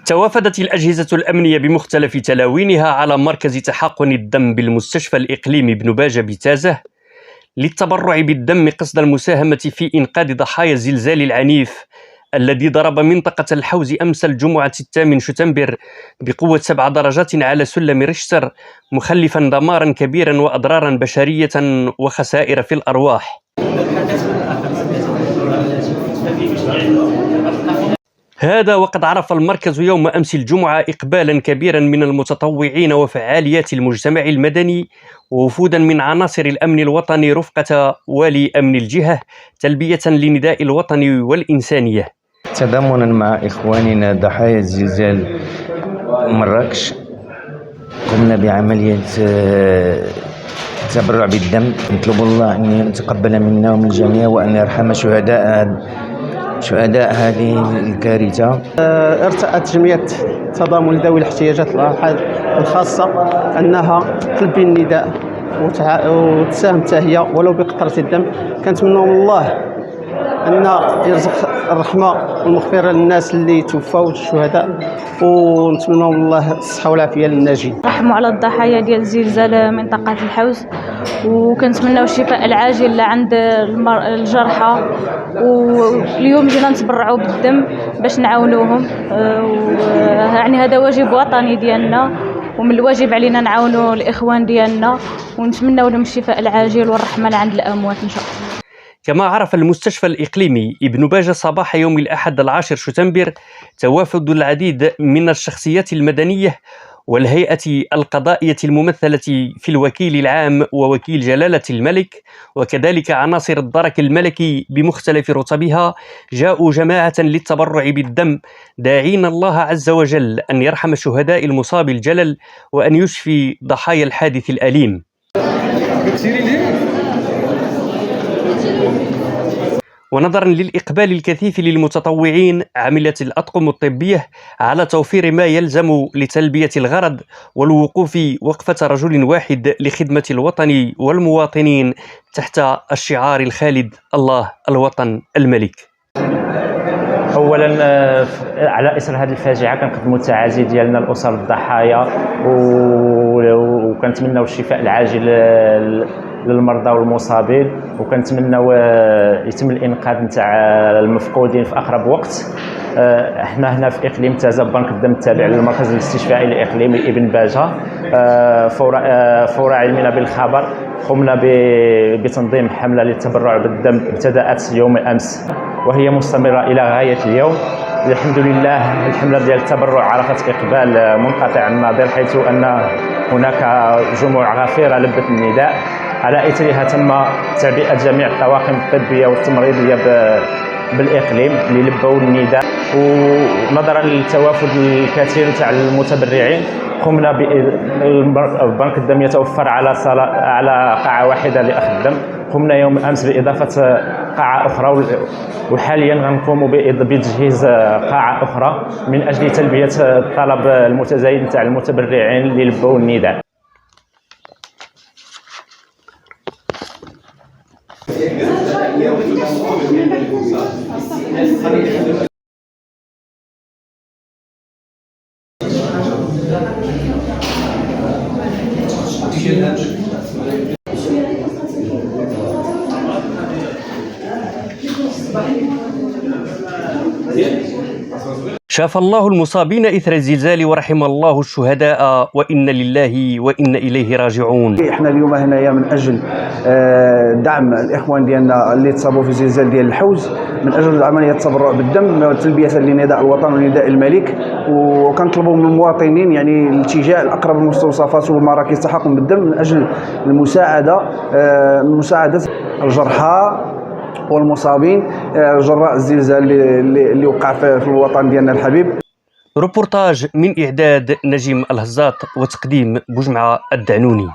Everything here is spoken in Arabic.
توافدت الأجهزة الأمنية بمختلف تلاوينها على مركز تحقن الدم بالمستشفى الإقليمي بن باجة بتازة للتبرع بالدم قصد المساهمة في إنقاذ ضحايا الزلزال العنيف الذي ضرب منطقة الحوز أمس الجمعة 8 شتنبر بقوة 7 درجات على سلم ريشتر، مخلفا دمارا كبيرا وأضرارا بشرية وخسائر في الأرواح. هذا وقد عرف المركز يوم أمس الجمعة إقبالا كبيرا من المتطوعين وفعاليات المجتمع المدني ووفودا من عناصر الأمن الوطني رفقة والي أمن الجهة تلبية لنداء الوطن والإنسانية. تضامنا مع إخواننا ضحايا الزلزال مراكش قمنا بعملية تبرع بالدم. نطلب الله أن يتقبل منا ومن الجميع وأن يرحم شهداء هذه الكارثة. ارتأت جمعية تضامن ذوي الاحتياجات الخاصة أنها تلبي النداء وتساهم هي ولو بقطرة الدم. كنتمنوا من الله أن يرزق الرحمة والمغفرة للناس اللي توفوا الشهداء، ونتمنوا من الله الصحة والعافية للناجين. رحموا على الضحايا ديال زلزال منطقة الحوز، وكنتمناو الشفاء العاجل عند الجرحى، واليوم جينا نتبرعوا بالدم باش نعاونوهم، يعني هذا واجب وطني ديالنا ومن الواجب علينا نعاونوا الإخوان ديالنا ونتمنوا لهم الشفاء العاجل والرحمة عند الأموات إن شاء الله. كما عرف المستشفى الإقليمي ابن باجة صباح يوم الأحد 10 شتنبر توافد العديد من الشخصيات المدنية والهيئة القضائية الممثلة في الوكيل العام ووكيل جلالة الملك، وكذلك عناصر الدرك الملكي بمختلف رتبها، جاءوا جماعة للتبرع بالدم داعين الله عز وجل أن يرحم شهداء المصاب الجلل وأن يشفي ضحايا الحادث الأليم. ونظرا للإقبال الكثيف للمتطوعين عملت الأطقم الطبية على توفير ما يلزم لتلبية الغرض والوقوف وقفة رجل واحد لخدمة الوطن والمواطنين تحت الشعار الخالد: الله الوطن الملك. اولا على اثر هذه الفاجعه كنقدموا التعازي ديالنا لاسر الضحايا وكنتمناو الشفاء العاجل للمرضى والمصابين، وكنتمناو يتم الانقاذ نتاع المفقودين في اقرب وقت. احنا هنا في اقليم تازة بنك الدم التابع للمركز الاستشفائي الاقليمي ابن باجة، فور علمنا بالخبر قمنا بتنظيم حمله للتبرع بالدم ابتدات يوم امس وهي مستمره الى غايه اليوم. الحمد لله الحمله ديال التبرع عرفت اقبال منقطع النظير، حيث ان هناك جموع غفيره لبت النداء. على اثرها تم تعبئه جميع الطواقم الطبيه والتمريضيه بالاقليم اللي لبوا النداء، ونظرا للتوافد الكثير تاع المتبرعين قمنا بنك الدم يتوفر على قاعه واحده لاخذ الدم. قمنا يوم امس باضافه قاعه اخرى، وحاليا غنقوم بتجهيز قاعه اخرى من اجل تلبيه الطلب المتزايد تاع المتبرعين اللي لبوا النداء. شاف الله المصابين إثر الزلزال ورحم الله الشهداء وإن لله وإن إليه راجعون. احنا اليوم هنايا من اجل دعم الاخوان ديالنا اللي تصابوا في الزلزال ديال الحوز، من اجل عمليه التبرع بالدم تلبيه لنداء الوطن ونداء الملك. وكنطلبوا من المواطنين يعني الاتجاه لاقرب المستوصفات ومراكز التحقن بالدم من اجل مساعده الجرحى والمصابين جراء الزلزال اللي وقع في الوطن ديالنا الحبيب. روبورتاج من إعداد نجيم الهزاط وتقديم بوجمعة الدعنوني.